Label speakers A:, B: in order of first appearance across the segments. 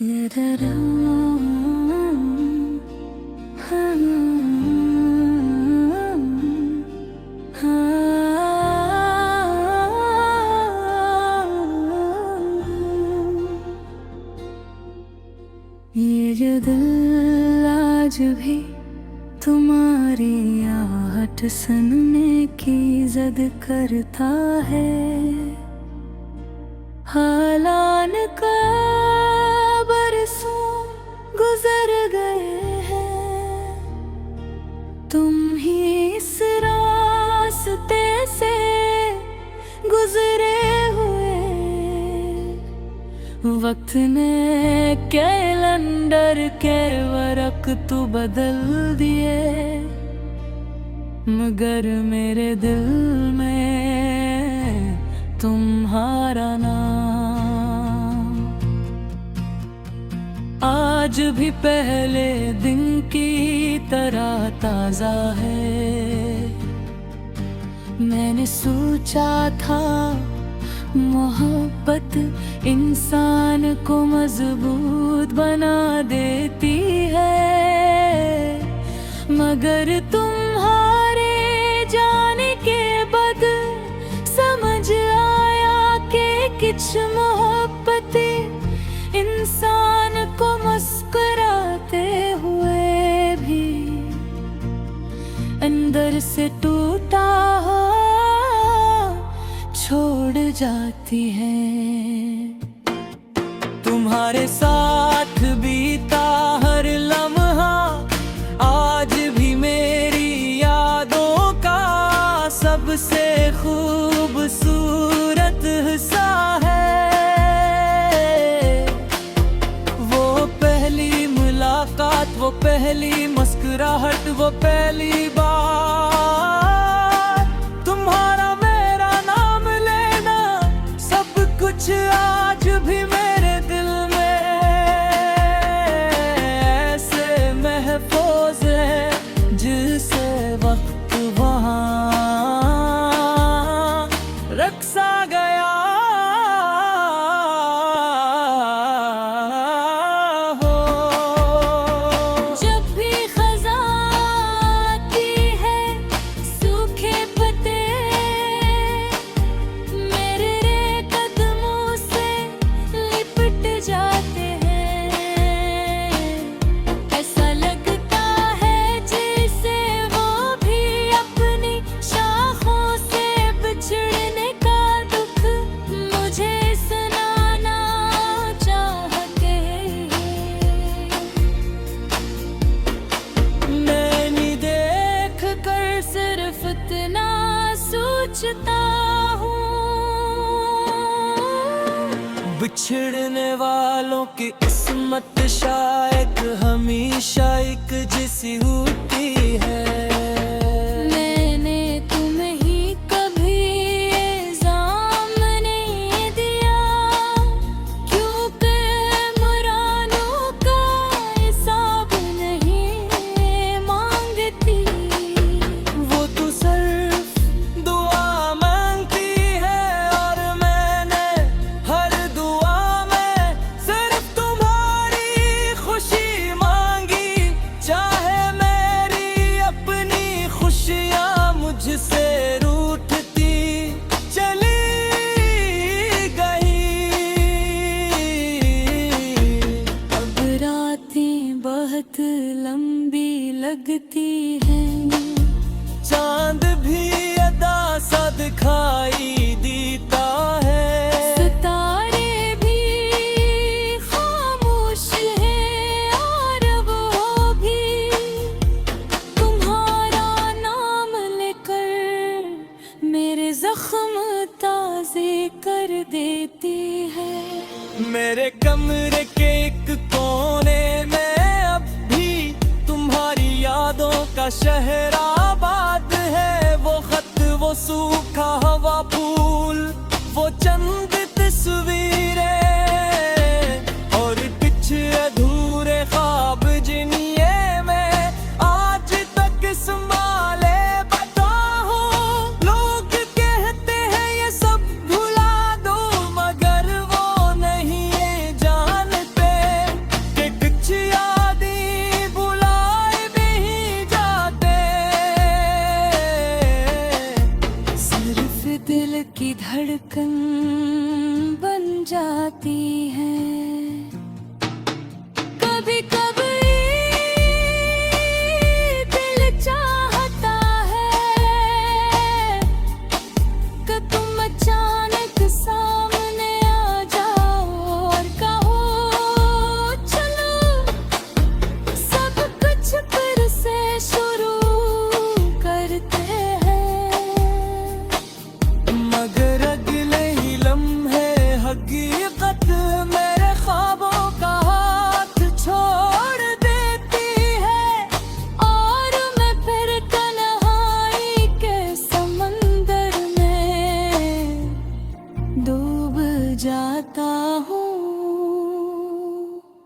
A: ये जो दिल आज भी तुम्हारी आहट सुनने की जिद करता है। हालान का बरसों गुजर गए हैं, तुम ही इस रास्ते से गुजरे हुए। वक्त ने कैलेंडर के वरक तो बदल दिए, मगर मेरे दिल में तुम्हारा नाम आज भी पहले दिन की तरह ताजा है। मैंने सोचा था मोहब्बत इंसान को मजबूत बना देती है, मगर तुम्हारे जाने के बाद समझ आया कि कुछ मोहब्बतें इंसान को मुस्कुराते हुए भी अंदर से टूटा छोड़ जाती है। तुम्हारे साथ बीता हर लम्हा आज भी मेरी यादों का सबसे खूबसूरत हिस्सा है। वो पहली मुलाकात, वो पहली मुस्कुराहट, वो पहली बार तुम्हारा आज भी मेरे दिल में ऐसे महफूज है जिसे वक्त वहाँ रख सा गया हो। जब भी खज़ा आती है सूखे पत्ते जाते हैं, ऐसा लगता है जैसे वो भी अपनी शाखों से बिछड़ने का दुख मुझे सुनाना चाहते हैं। मैंने देख कर सिर्फ इतना सोचता हूँ, बिछड़ने वालों की किस्मत शायद हमेशा एक जैसी होती है। मैंने तुम्हें ही कभी इल्जाम नहीं दिया, क्योंकि मुरादों का हिसाब नहीं मांगती। वो तो सिर्फ दुआ मांगती है और मैंने हर मुझसे रूठती चली गई। अब रातें बहुत लंबी लगती हैं, चांद भी अदा सा दिखाई देता है। सितारे भी खामोश हैं और वो भी तुम्हारा नाम लेकर मेरे जख्म ताज़े कर देती है। मेरे कमरे के एक कोने में अब भी तुम्हारी यादों का शहर आबाद है। वो खत, वो सूखा हवा फूल, वो चंद तस्वीरें और कुछ अधूरे ख्वाब जिन्हें मैं आज तक संभाले बैठा हूँ। लोग कहते हैं ये सब भुला दो, मगर वो नहीं जानते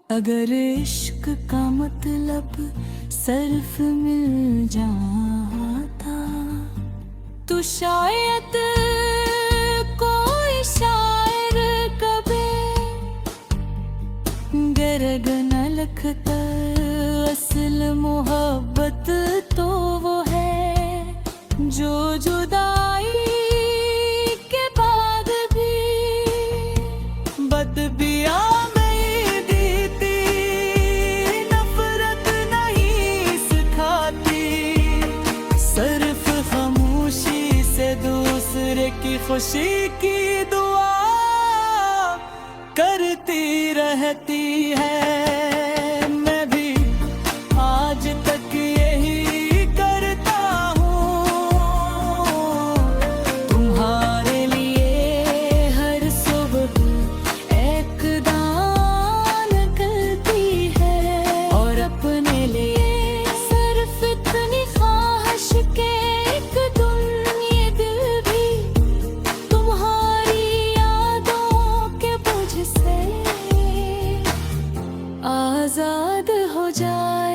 A: अगर इश्क का मतलब सिर्फ मिल जाता तो शायद कोई शायर कभी गर्ग न लिखता। असल मोहब्बत तो वो है जो जुदाई के बाद भी बदबिया में देती, नफरत नहीं सिखाती, सिर्फ खामोशी से दूसरे की खुशी की दुआ करती रहती है। मैं भी आज तक यही करता हूँ, तुम्हारे लिए हर सुबह एक दान करती है, और अपने लिए सिर्फ इतनी ख्वाहिश के एक दिन ये दिल भी तुम्हारी यादों के बोझ से आजाद हो जाए।